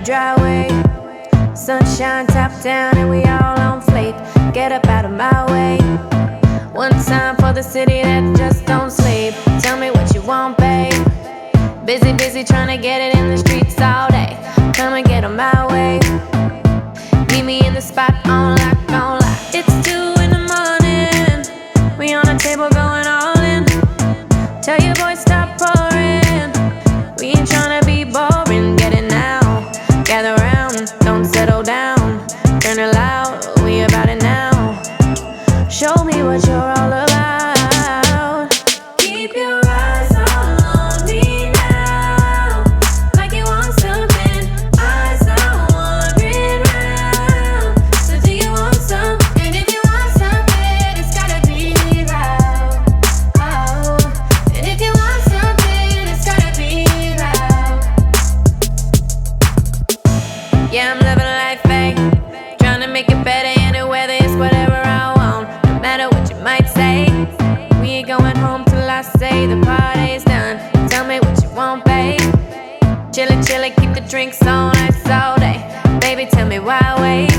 driveway. Sunshine top down and we all on flake. Get up out of my way. One time for the city that just don't sleep. Tell me what you want, babe. Busy trying to get it in the streets all day. Come and get on my way. Meet me in the spot on lock, on lock. It's 2 in the morning. We on a table going all in. Tell your boy stop pouring. We ain't tryna be boring. Get it now. Gather round, don't settle down. Turn it loud, we about it now. Show me what you're all about. Keep your eyes all on me now, like you want something. Eyes are wandering round. So do you want some? And if you want something, it's gotta be loud. Oh, and if you want something, it's gotta be loud. Yeah, I'm living life fake, trying to make it better any weather. It's whatever I want, no matter what you might say. We ain't going home till I say the party's done. Tell me what you want, babe. Chillin', keep the drinks on ice all day. Baby, tell me why wait.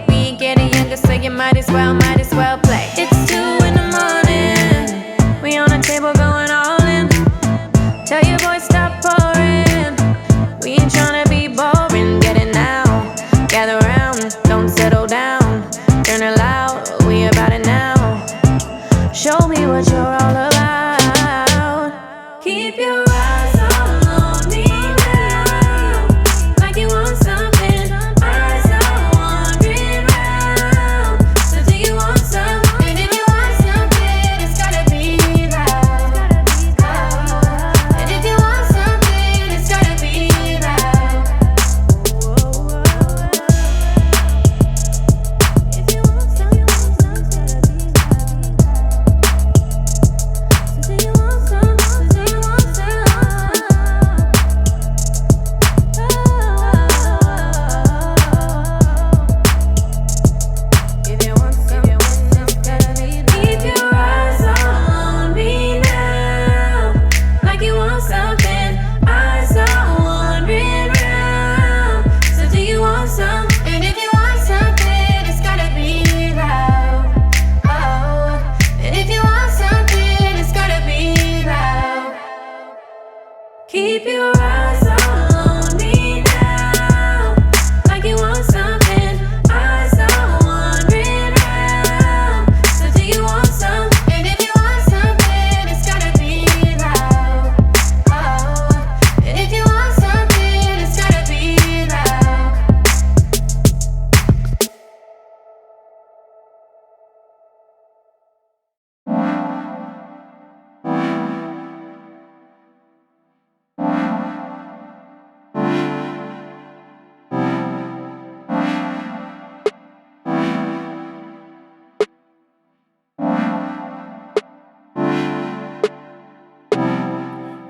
We ain't getting younger, so you might as well play. It's 2 in the morning. We on a table going all in. Tell your boy stop pouring. We ain't tryna be boring. Get it now. Gather round, don't settle down. Turn it loud, we about it now. Show me what you're all about. Keep your eyes all on me now, like you want something. Eyes are wandering round. So do you want some? And if you want something, it's gotta be loud. Oh, and if you want something, it's gotta be loud. If you want something, it's gotta be loud. So do you want some? So do you want some? If you want some, it's gotta be loud. Keep your eyes on me now, like you want something. Eyes are wandering round. So do you want some? And if you want something, it's gotta be loud. Oh, and if you want something, it's gotta be loud. Keep your eyes on me now, like you want something. Eyes are wandering round. So do you want some? And if you want something, it's gotta be loud. Oh, and if you want something, it's gotta be loud.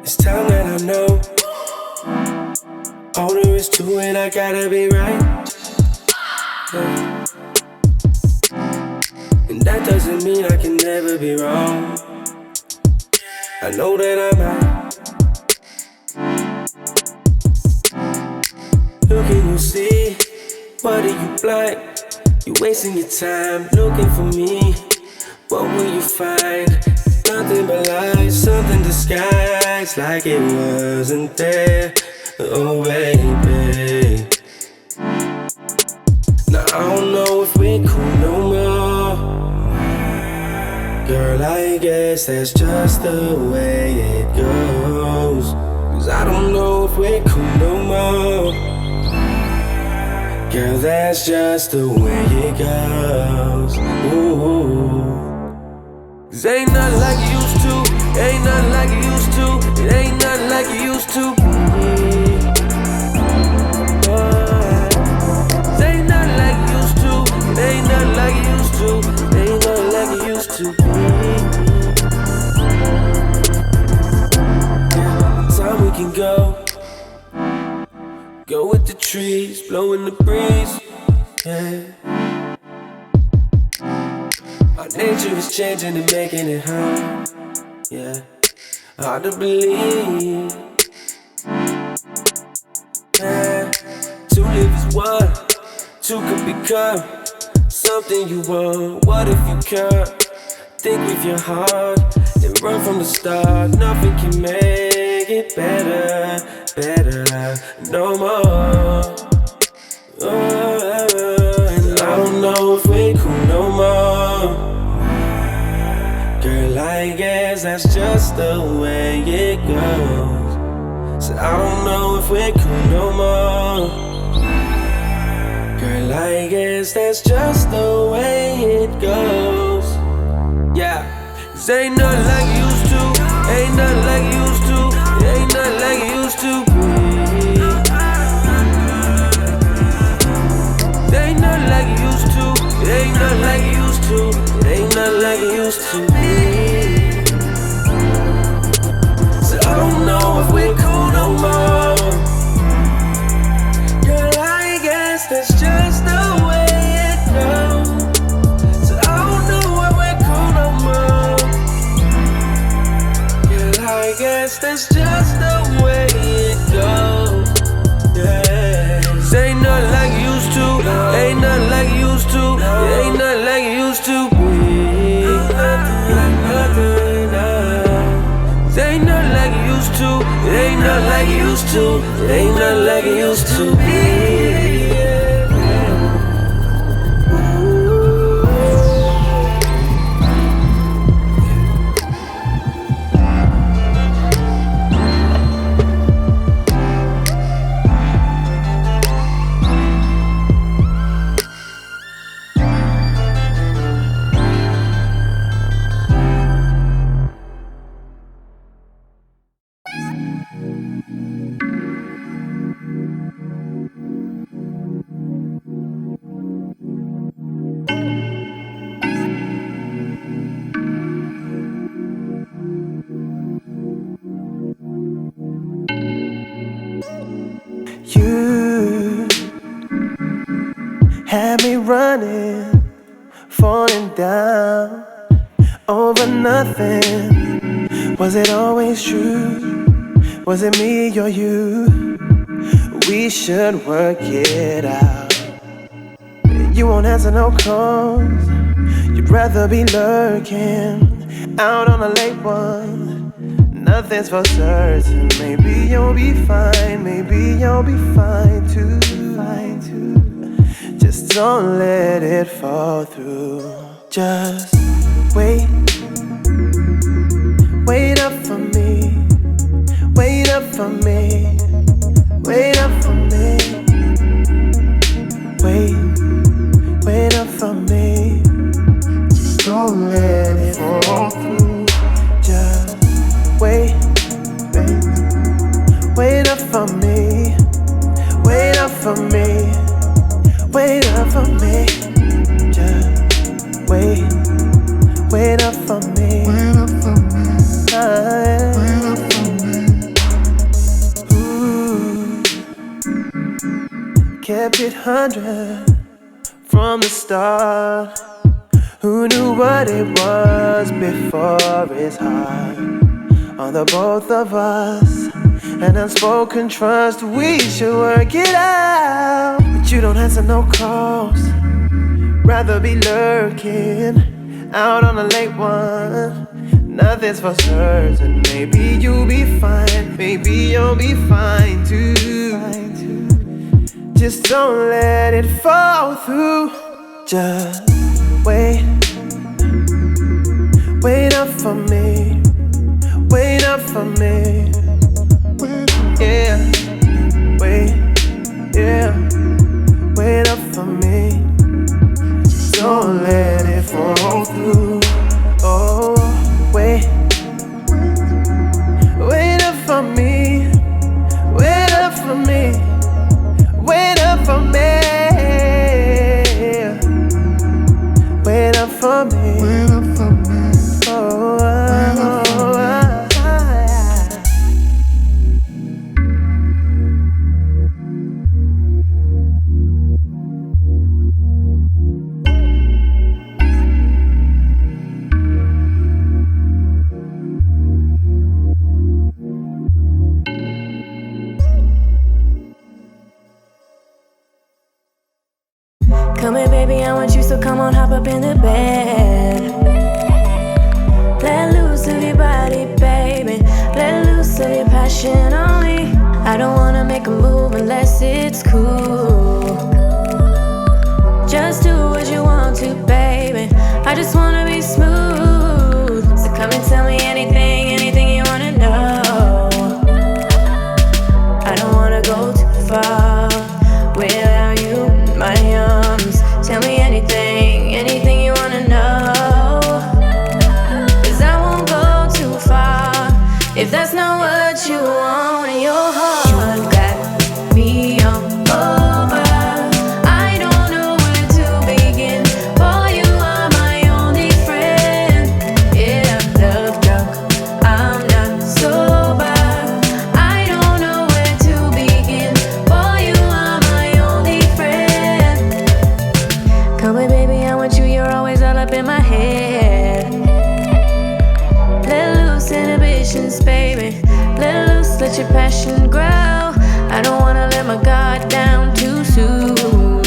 It's time that I know all there is to it, I gotta be right. Yeah. And that doesn't mean I can never be wrong. I know that I'm out. Look and you see, what are you blind? You're wasting your time looking for me. What will you find? Nothing but lies, something disguised like it wasn't there. Oh baby, now I don't know if we're cool no more. Girl, I guess that's just the way it goes. 'Cause I don't know if we're cool no more. Girl, that's just the way it goes. Ooh. 'Cause ain't nothing like it used to. Ain't nothing like it used to. It ain't nothing like it used to be. 'Cause ain't nothing like it used to. It ain't nothing like it used to. It ain't nothing like it used to be. Yeah, time we can go. Go with the trees, blowing the breeze. Yeah. Our nature is changing and making it hard. Yeah, hard to believe. Yeah, 2 if it's one, two could become something you want? What if you can't think with your heart and run from the start? Nothing can make it better, no more. And I don't know if we're cool no more. Girl, I guess that's just the way it goes. So I don't know if we're cool no more. Girl, I guess that's just the way it goes. Yeah, 'cause ain't nothing like it used to. Ain't nothing like it used to. Ain't nothing like it used to be. Ain't nothing like it used to. Ain't nothing like it used to. Ain't nothing like it used to be. So I don't know if we're cool no more. Girl, I guess that's just the way it goes. So I don't know if we're cool no more. Girl, I guess that's just the way it goes. Yeah. 'Cause ain't nothing like it used to. Ain't nothing like it used to. Ain't nothing like it used to be. Ain't nothing like it used to. Ain't nothing like it used to. Ain't nothing like it used to be. You had me running, falling down over nothing. Was it always true? Was it me or you? We should work it out. You won't answer no calls. You'd rather be lurking out on a late one. Nothing's for certain. Maybe you'll be fine. Maybe you'll be fine too. Just don't let it fall through. Just wait. Wait up for me. Wait up for me. Wait up for me. Wait up for me. Just don't let it fall through. Just wait up for me. Wait up for me. Wait up for me. Just wait up for me. Wait up for me. Wait up for me. Ooh. Kept it 100 from the start. Who knew what it was before it's hard on the both of us? An unspoken trust, we should work it out. But you don't answer no calls. Rather be lurking out on a late one. Nothing's for certain. Maybe you'll be fine. Maybe you'll be fine too. Just don't let it fall through. Just wait up for me. Wait up for me. Yeah, wait up for me. Don't let it fall through. Oh, wait up for me. Wait up for me. Wait up for me. Wait up for me. Wait up for me. Oh, in the bed. Let loose of your body, baby. Let loose of your passion on me. I don't wanna make a move unless it's cool. Just do what you want to, baby. I just wanna be smooth. So come and tell me anything, anything you wanna know. I don't wanna go too far without you in my arms. Tell me anything, anything you wanna know. 'Cause I won't go too far if that's not what you want in your heart. You got me on over. I don't know where to begin. Boy, you are my only friend. Yeah, I'm love drunk, I'm not sober. I don't know where to begin. Boy, you are my only friend. Come here, baby, I want you. You're always all up in my head. Let loose inhibitions, baby. Let loose, let your passion grow. I don't wanna let my guard down too soon.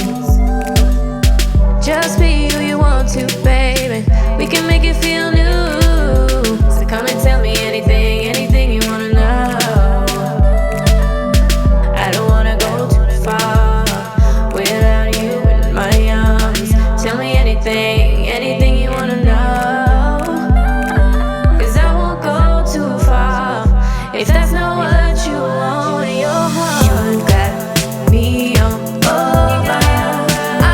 Just be who you want to, baby. We can make it feel new. So come and tell me anything, anything you wanna know. I don't wanna go too far without you in my arms. Tell me anything, anything you wanna know. 'Cause I won't go too far if that's not what you want in your heart. You got me on over.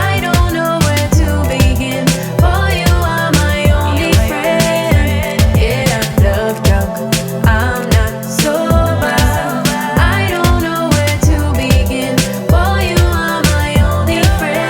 I don't know where to begin. Boy, you are my only friend. Yeah, I'm love drunk, I'm not sober. I don't know where to begin. Boy, you are my only friend.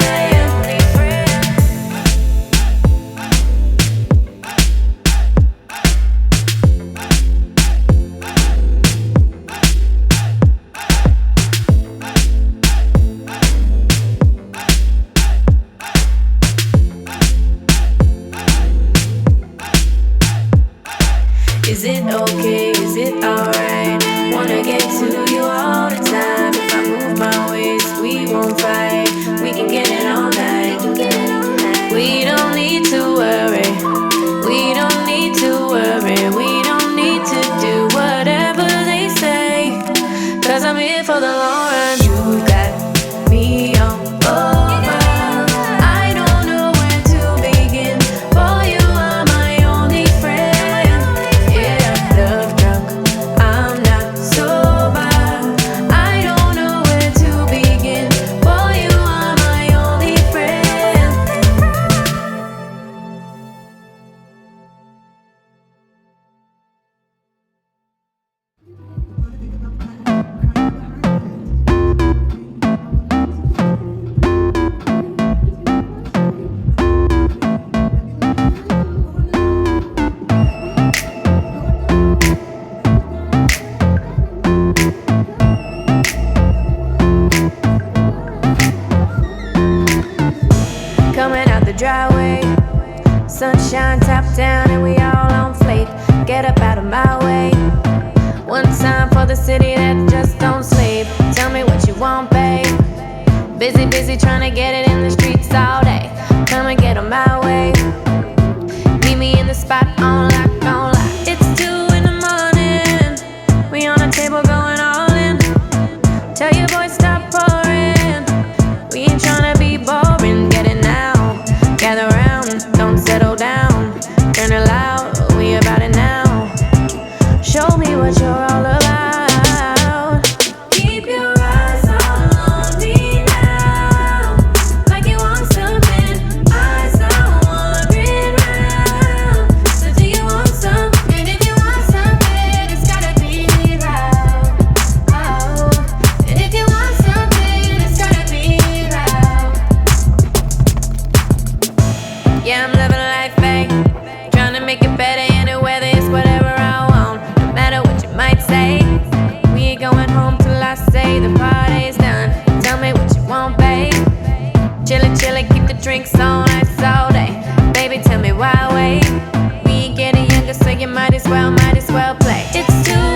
Is it okay? Is it alright? Wanna get to you all the time. If I move my waist, we won't fight. We can get it all night. We don't need to worry. We don't need to worry. We don't need to do whatever they say. 'Cause I'm here for the long run. You got me on over. I don't know where to begin. Boy, you are my only friend. Yeah, I'm love drunk, I'm not sober. I don't know where to begin. Boy, you are my only friend. Coming out the driveway, sunshine top down and we all on flake. Get up out of my way. One time for the city that just don't sleep. Tell me what you want, babe. Busy, busy trying to get it in the streets all day. Come and get on my way. Meet me in the spot on lock, on lock. It's 2 in the morning. We on a table going all in. Tell your boy stop pouring. We ain't tryna be boring. Get it now. Gather round, don't settle down. Turn it loud, we about it now. Show me what you're all about. Keep your eyes all on me now. Like you want something, eyes are wandering round. So do you want some? And if you want something, it's gotta be loud. Oh, and if you want something, it's gotta be loud. Yeah, I'm living life fake, trying to make it better any weather. It's whatever I want, no matter what you might say. We ain't going home till I say the party's done. Tell me what you want, babe. Chillin', chillin', keep the drinks on ice all day. Baby, tell me why wait. We ain't getting younger, so you might as well play. It's 2